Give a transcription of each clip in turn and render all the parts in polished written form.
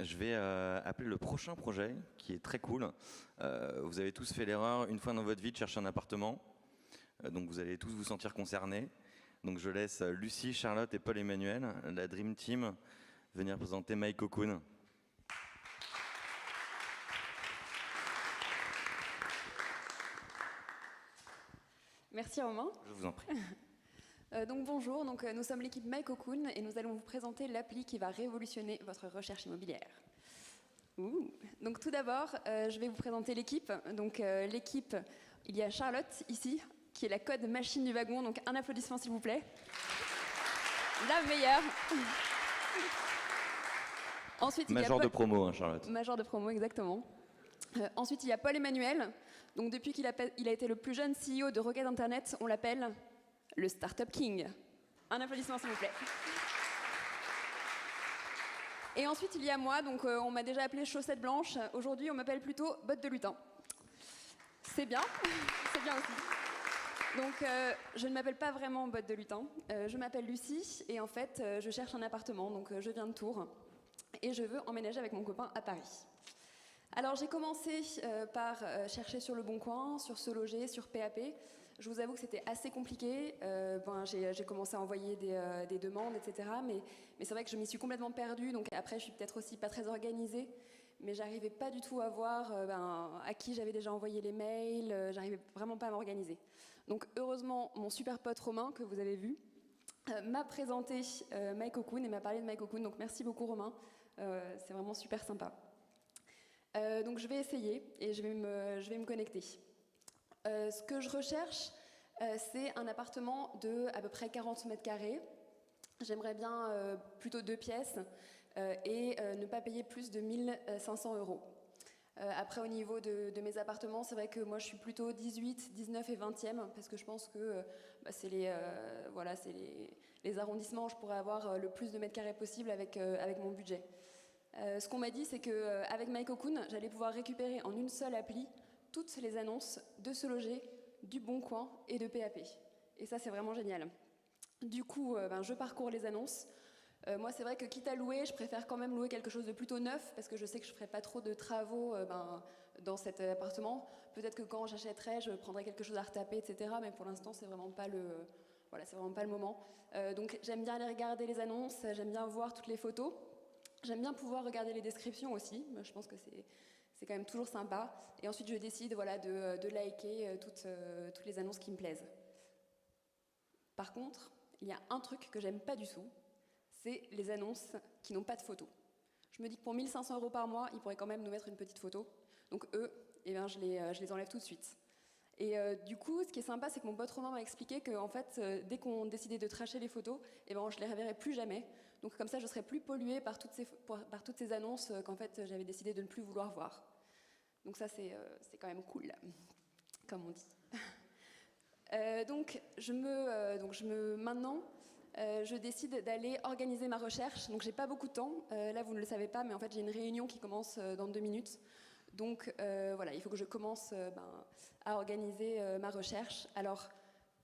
Je vais appeler le prochain projet, qui est très cool. Vous avez tous fait l'erreur, une fois dans votre vie, de chercher un appartement. Donc vous allez tous vous sentir concernés. Donc je laisse Lucie, Charlotte et Paul-Emmanuel, la Dream Team, venir présenter My Cocoon. Merci Romain. Je vous en prie. Donc bonjour, nous sommes l'équipe My Cocoon et nous allons vous présenter l'appli qui va révolutionner votre recherche immobilière. Donc tout d'abord, je vais vous présenter l'équipe. Donc l'équipe, il y a Charlotte ici, qui est la code machine du wagon. Donc un applaudissement s'il vous plaît. La meilleure. Ensuite, Major de promo, hein, Charlotte. Major de promo, exactement. Ensuite, il y a Paul-Emmanuel. Donc depuis qu'il a été le plus jeune CEO de Rocket Internet, on l'appelle le Startup King. Un applaudissement s'il vous plaît. Et ensuite, il y a moi, donc on m'a déjà appelé chaussette blanche. Aujourd'hui, on m'appelle plutôt botte de lutin. C'est bien, c'est bien aussi. Donc, je ne m'appelle pas vraiment botte de lutin. Je m'appelle Lucie et en fait, je cherche un appartement. Donc, je viens de Tours et je veux emménager avec mon copain à Paris. Alors, j'ai commencé par chercher sur Le Bon Coin, sur Se Loger, sur PAP. Je vous avoue que c'était assez compliqué. J'ai commencé à envoyer des demandes, etc. Mais c'est vrai que je m'y suis complètement perdue. Donc après, je suis peut-être aussi pas très organisée. Mais j'arrivais pas du tout à voir à qui j'avais déjà envoyé les mails. J'arrivais vraiment pas à m'organiser. Donc heureusement, mon super pote Romain, que vous avez vu, m'a présenté My Cocoon et m'a parlé de My Cocoon. Donc merci beaucoup Romain. C'est vraiment super sympa. Donc je vais essayer et je vais me connecter. Ce que je recherche, c'est un appartement de à peu près 40 mètres carrés. J'aimerais bien plutôt 2 pièces et ne pas payer plus de 1500 €. Après, au niveau de mes appartements, c'est vrai que moi je suis plutôt 18, 19 et 20e parce que je pense que c'est les arrondissements où je pourrais avoir le plus de mètres carrés possible avec mon budget. Ce qu'on m'a dit, c'est qu'avec My Cocoon, j'allais pouvoir récupérer en une seule appli toutes les annonces de Se Loger, du Bon Coin et de PAP. Et ça, c'est vraiment génial. Du coup, je parcours les annonces. Moi, c'est vrai que quitte à louer, je préfère quand même louer quelque chose de plutôt neuf parce que je sais que je ne ferai pas trop de travaux dans cet appartement. Peut-être que quand j'achèterai, je prendrai quelque chose à retaper, etc. Mais pour l'instant, c'est vraiment pas c'est vraiment pas le moment. Donc, j'aime bien aller regarder les annonces, j'aime bien voir toutes les photos. J'aime bien pouvoir regarder les descriptions aussi. Je pense que c'est quand même toujours sympa. Et ensuite, je décide de liker toutes les annonces qui me plaisent. Par contre, il y a un truc que j'aime pas du tout, c'est les annonces qui n'ont pas de photos. Je me dis que pour 1500 € par mois, ils pourraient quand même nous mettre une petite photo. Donc eux, je les enlève tout de suite. Et du coup, ce qui est sympa, c'est que mon pote Romain m'a expliqué que en fait, dès qu'on décidait de tracher les photos, je les reverrai plus jamais. Donc comme ça, je serais plus polluée par toutes ces annonces qu'en fait, j'avais décidé de ne plus vouloir voir. Donc ça, c'est quand même cool, comme on dit. Maintenant, je décide d'aller organiser ma recherche. Donc j'ai pas beaucoup de temps. Là, vous ne le savez pas, mais en fait, j'ai une réunion qui commence dans 2 minutes. Donc il faut que je commence à organiser ma recherche. Alors,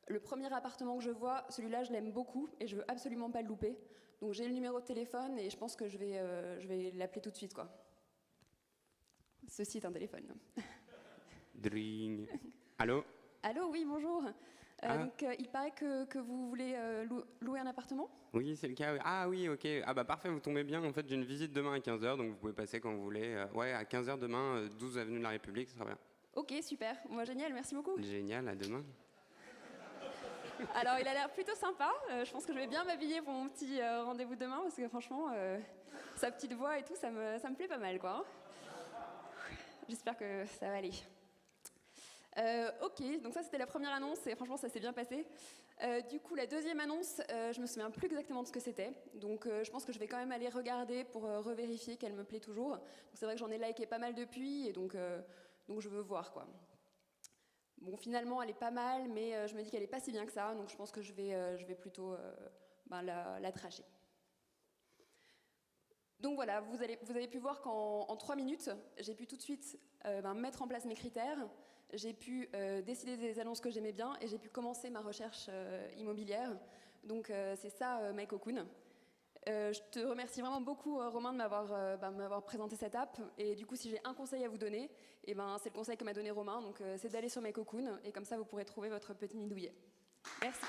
le premier appartement que je vois, celui-là, je l'aime beaucoup et je veux absolument pas le louper. Donc j'ai le numéro de téléphone et je pense que je vais l'appeler tout de suite, quoi. Ceci est un téléphone. Dring. Allô? Allô, oui, bonjour. Donc, il paraît que vous voulez louer un appartement? Oui, c'est le cas. Oui. Ah oui, ok. Ah bah parfait, vous tombez bien. En fait, j'ai une visite demain à 15 h, donc vous pouvez passer quand vous voulez. Ouais, à 15 h demain, 12 avenue de la République, ça sera bien. Ok, super. Moi, génial, merci beaucoup. Génial, à demain. Alors, il a l'air plutôt sympa. Je pense que je vais bien m'habiller pour mon petit rendez-vous demain, parce que franchement, sa petite voix et tout, ça me plaît pas mal, quoi. J'espère que ça va aller. Ok, donc ça c'était la première annonce et franchement ça s'est bien passé. Du coup la deuxième annonce, je me souviens plus exactement de ce que c'était. Donc je pense que je vais quand même aller regarder pour revérifier qu'elle me plaît toujours. Donc c'est vrai que j'en ai liké pas mal depuis et donc je veux voir quoi. Bon finalement elle est pas mal mais je me dis qu'elle est pas si bien que ça. Donc je pense que je vais plutôt la tracher. Donc voilà, vous avez pu voir qu'en 3 minutes, j'ai pu tout de suite mettre en place mes critères, j'ai pu décider des annonces que j'aimais bien et j'ai pu commencer ma recherche immobilière. Donc c'est ça My Cocoon. Je te remercie vraiment beaucoup, Romain, de m'avoir présenté cette app. Et du coup, si j'ai un conseil à vous donner, c'est le conseil que m'a donné Romain. Donc, c'est d'aller sur My Cocoon. Et comme ça, vous pourrez trouver votre petit nid douillet. Merci.